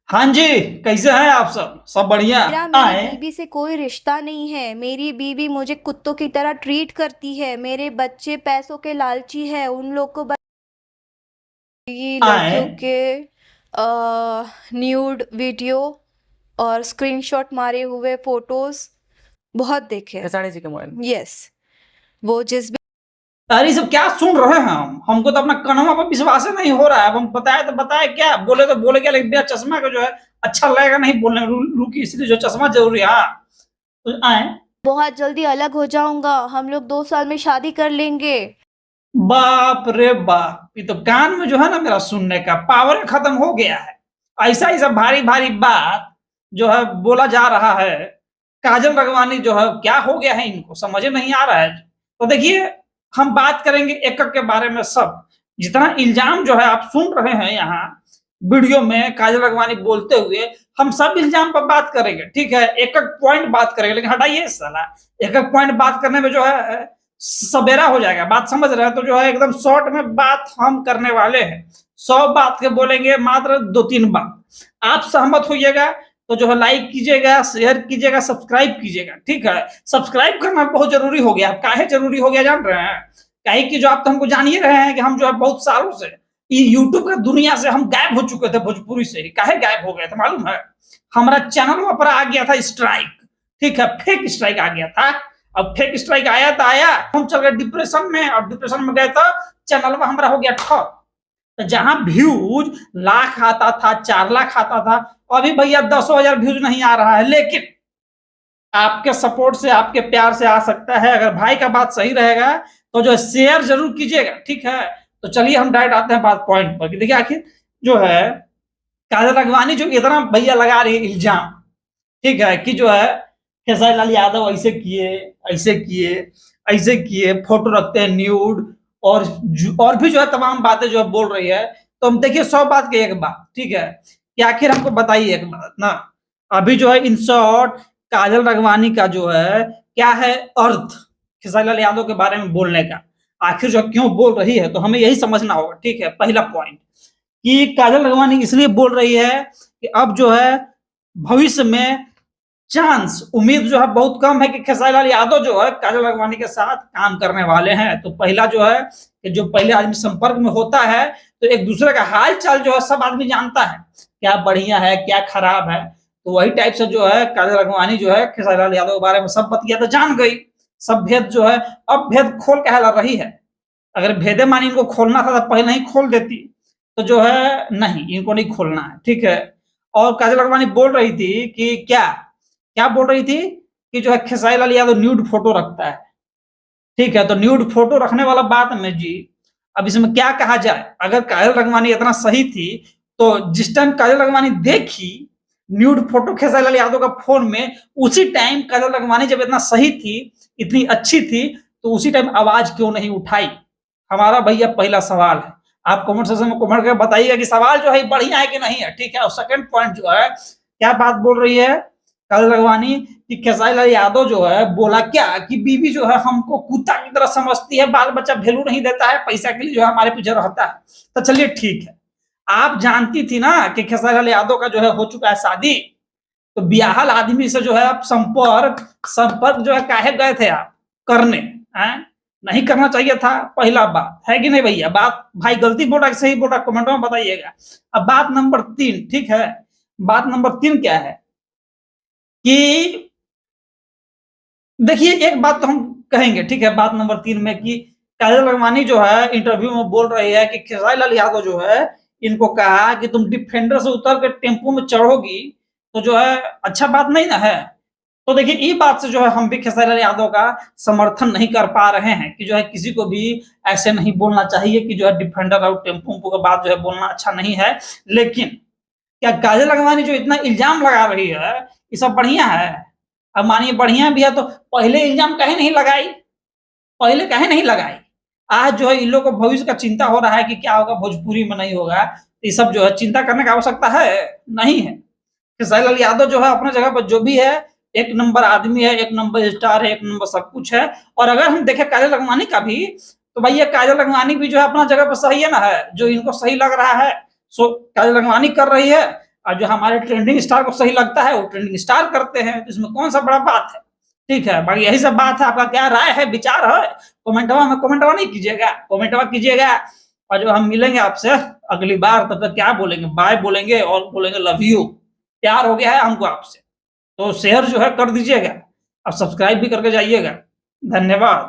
हाँ जी। कैसे हैं आप सब? सब बढ़िया? मेरा मेरी आए। बीवी से कोई रिश्ता नहीं है। मेरी बीवी मुझे कुत्तों की तरह ट्रीट करती है। मेरे बच्चे पैसों के लालची है। उन लोग को ये आए। लड़कियों के न्यूड वीडियो और स्क्रीनशॉट मारे हुए फोटोज बहुत देखे। खसाड़े जी के मोबाइल। यस, वो जिस भी अरे ये सब क्या सुन रहे हैं हम? हमको तो अपना कन्हवा पर विश्वास ही नहीं हो रहा है। अब हम बताए तो बताए क्या, बोले तो बोले क्या, लेकिन बिना चश्मा का जो है अच्छा लगेगा नहीं बोलने में। रुकी, इसलिए जो चश्मा जरूरी है। हाँ, तो आए। बहुत जल्दी अलग हो जाऊंगा। हम लोग 2 साल में शादी कर लेंगे। बाप रे बाप, ये तो कान में जो है ना मेरा सुनने का पावर खत्म हो गया है। ऐसा ऐसा भारी भारी बात जो है बोला जा रहा है। काजल रगवानी जो है, क्या हो गया है इनको समझ में नहीं आ रहा है। तो देखिए, हम बात करेंगे एक एक के बारे में सब। जितना इल्जाम जो है आप सुन रहे हैं यहाँ वीडियो में काजल रगवानी बोलते हुए, हम सब इल्जाम पर बात करेंगे। ठीक है, एक एक पॉइंट बात करेंगे, लेकिन हटाइए साला। एक एक पॉइंट बात करने में जो है सवेरा हो जाएगा। बात समझ रहे हैं? तो जो है एकदम शॉर्ट में बात हम करने वाले हैं। 100 बात के बोलेंगे, मात्र 2-3 बात। आप सहमत होइएगा तो जो है लाइक कीजिएगा, शेयर कीजिएगा, सब्सक्राइब कीजिएगा। ठीक है, सब्सक्राइब करना बहुत जरूरी हो गया। काहे जरूरी हो गया जान रहे हैं? काहे कि जो आप तो हमको जान ही रहे हैं कि हम जो है बहुत सालों से यूट्यूब का दुनिया से हम गायब हो चुके थे। भोजपुरी से काहे गायब हो गए थे मालूम है? हमारा चैनल पर आ गया था स्ट्राइक। ठीक है, फेक स्ट्राइक आ गया था। अब फेक स्ट्राइक आया तो आया, हम चल गए डिप्रेशन में, और डिप्रेशन में गए तो चैनल में हमारा हो गया ठप। तो जहां व्यूज लाख आता था, 4 लाख आता था, अभी भैया 10,000 व्यूज नहीं आ रहा है। लेकिन आपके सपोर्ट से, आपके प्यार से आ सकता है। अगर भाई का बात सही रहेगा तो जो शेयर जरूर कीजिएगा। ठीक है, तो चलिए हम डायरेक्ट आते हैं बात पॉइंट पर। देखिए आखिर जो है काजल राघवानी जो इतना भैया लगा रही है इल्जाम, ठीक है, कि जो है खेसारी लाल यादव ऐसे किए, ऐसे किए, ऐसे किए, फोटो रखते हैं न्यूड, और भी जो है तमाम बातें जो है बोल रही है। तो हम देखिए 100 बात की एक बात। ठीक है, कि आखिर हमको बताइए एक बात ना। अभी जो है इन शॉर्ट काजल राघवानी का जो है क्या है अर्थ खेसारी लाल यादव के बारे में बोलने का, आखिर जो क्यों बोल रही है, तो हमें यही समझना होगा। ठीक है, पहला पॉइंट कि काजल राघवानी इसलिए बोल रही है कि अब जो है भविष्य में चांस, उम्मीद जो है बहुत कम है कि खेसारी लाल यादव जो है काजल राघवानी के साथ काम करने वाले हैं। तो पहला जो है कि जो पहले आदमी संपर्क में होता है तो एक दूसरे का हाल चाल जो है सब आदमी जानता है, क्या बढ़िया है क्या खराब है। तो वही टाइप से जो है काजल राघवानी जो है खेसारी लाल यादव के बारे में सब बतिया तो जान गई। सब भेद जो है अब भेद खोल के ला रही है। अगर भेदे मानी इनको खोलना था तो पहले ही खोल देती। तो जो है नहीं, इनको नहीं खोलना है। ठीक है, और काजल राघवानी बोल रही थी कि क्या क्या बोल रही थी कि जो है खेसारी लाल यादव न्यूड फोटो रखता है। ठीक है, तो न्यूड फोटो रखने वाला बात में जी, अब इसमें क्या कहा जाए। अगर काजल राघवानी इतना सही थी तो जिस टाइम काजल राघवानी देखी न्यूड फोटो खेसारी लाल यादव का फोन में, उसी टाइम काजल राघवानी जब इतना सही थी, इतनी अच्छी थी, तो उसी टाइम आवाज क्यों नहीं उठाई? हमारा भैया पहला सवाल है। आप कमेंट सेक्शन में कमेंट करके बताइएगा कि सवाल जो है बढ़िया है कि नहीं है। ठीक है, और सेकंड पॉइंट जो है क्या बात बोल रही है काजल राघवानी कि खेसारी लाल यादव जो है बोला क्या कि बीवी जो है हमको कुत्ता की तरह समझती है, बाल बच्चा वैल्यू नहीं देता है, पैसा के लिए जो है हमारे पीछे रहता है। तो चलिए ठीक है, आप जानती थी ना कि खेसारी लाल यादव का जो है हो चुका है शादी। तो ब्याहल आदमी से जो है आप संपर्क संपर्क जो है काहे गए थे आप करने? हैं? नहीं करना चाहिए था। पहला बात है कि नहीं भैया? बात भाई गलती बोल रहा है सही बोल रहा है कमेंट में बताइएगा। अब बात नंबर 3। ठीक है, बात नंबर 3 क्या है कि देखिए एक बात तो हम कहेंगे। ठीक है, बात नंबर 3 में कि काजल राघवानी जो है इंटरव्यू में बोल रही है कि खेसारी लाल यादव जो है इनको कहा कि तुम डिफेंडर से उतर के टेम्पो में चढ़ोगी तो जो है अच्छा बात नहीं ना है। तो देखिए ये बात से जो है हम भी खेसारी लाल यादव का समर्थन नहीं कर पा रहे हैं कि जो है किसी को भी ऐसे नहीं बोलना चाहिए कि जो है डिफेंडर और टेम्पो के बाद जो है बोलना अच्छा नहीं है। लेकिन क्या काजल राघवानी जो इतना इल्जाम लगा रही है ये सब बढ़िया है? अब मानिए बढ़िया भी है तो पहले इल्जाम कहे नहीं लगाई? पहले कहे नहीं लगाई? आज जो है इन लोगों को भविष्य का चिंता हो रहा है कि क्या होगा भोजपुरी में, नहीं होगा। ये सब जो है चिंता करने की आवश्यकता है नहीं है। खेसारी लाल यादव जो है अपने जगह पर जो भी है एक नंबर आदमी है, एक नंबर स्टार है, एक नंबर सब कुछ है। और अगर हम देखें काजल राघवानी का भी, तो भैया काजल राघवानी भी जो है अपना जगह पर सही है ना, है जो इनको सही लग रहा है सो काजल राघवानी कर रही है। और जो हमारे ट्रेंडिंग स्टार को सही लगता है वो ट्रेंडिंग स्टार करते हैं, तो इसमें कौन सा बड़ा बात है। ठीक है, बाकी यही सब बात है। आपका क्या राय है, विचार है, कमेंटवा नहीं कीजिएगा, कमेंटवा कीजिएगा। और जो हम मिलेंगे आपसे अगली बार, तब तक क्या बोलेंगे, बाय बोलेंगे और बोलेंगे लव यू। प्यार हो गया है हमको आपसे, तो शेयर जो है कर दीजिएगा और सब्सक्राइब भी करके जाइएगा। धन्यवाद।